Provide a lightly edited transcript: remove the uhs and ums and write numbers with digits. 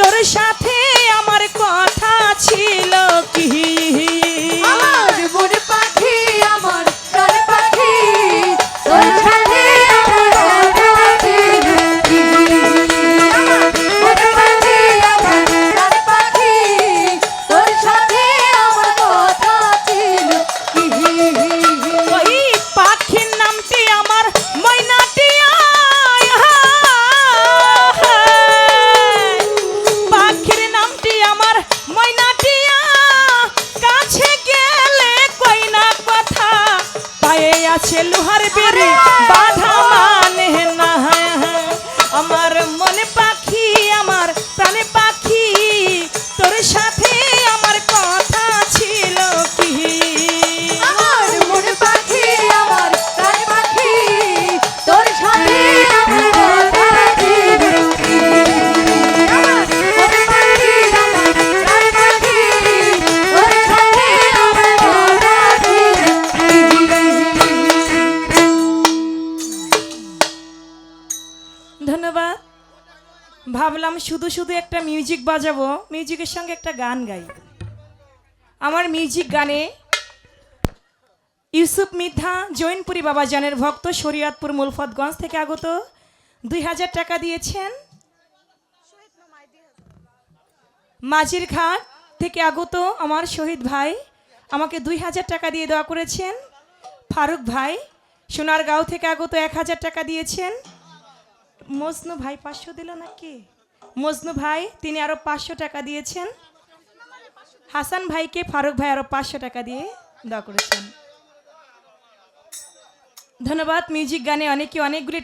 তোর সাথে আমার কথা ছিল কি আমার মন পাখি আমার প্রাণ পাখি তোর সাথে আমার কথা ছিল কি আমার মন পাখি আমার প্রাণ পাখি তোর সাথে আমার কথা ছিল কি ওই পাখির নামটি আমার ময়নাটিয়া পাখির নামটি আমার ময়নাটিয়া কাছে গেলে কই না কথা পায়ে আছে লোহার বেড়ি বাধা মানে না আমার মনে পাখি আমার প্রাণে পাখি তোর সাথে আমার কথা ছিল কি আমার মন পাখি আমার প্রাণ পাখি তোর সাথে আমার কথা ছিল কি আমার মন পাখি আমার প্রাণ পাখি তোর সাথে আমার কথা ছিল ধন্যবাদ। ভাবলাম শুধু শুধু একটা মিউজিক বাজাবো, মিউজিকের সঙ্গে একটা গান গাই। আমার মিউজিক গানে ইউসুফ মিথা জৈনপুরি বাবাজানের ভক্ত শরীয়তপুর মুলফতগঞ্জ থেকে আগত 2000 টাকা দিয়েছেন। মাঝির ঘাট থেকে আগত আমার শহীদ ভাই আমাকে 2000 টাকা দিয়ে দোয়া করেছেন। ফারুক ভাই সোনারগাঁও থেকে আগত 1000 টাকা দিয়েছেন। মজনু ভাই 500 দিল নাকি? মজনু ভাই তিনি আরো 500 টাকা দিয়েছেন। হাসান ভাইকে ফারুক ভাই আরো 500 টাকা দিয়ে দোয়া করেছেন। ধন্যবাদ। মিউজিক গানে অনেকে অনেকগুলি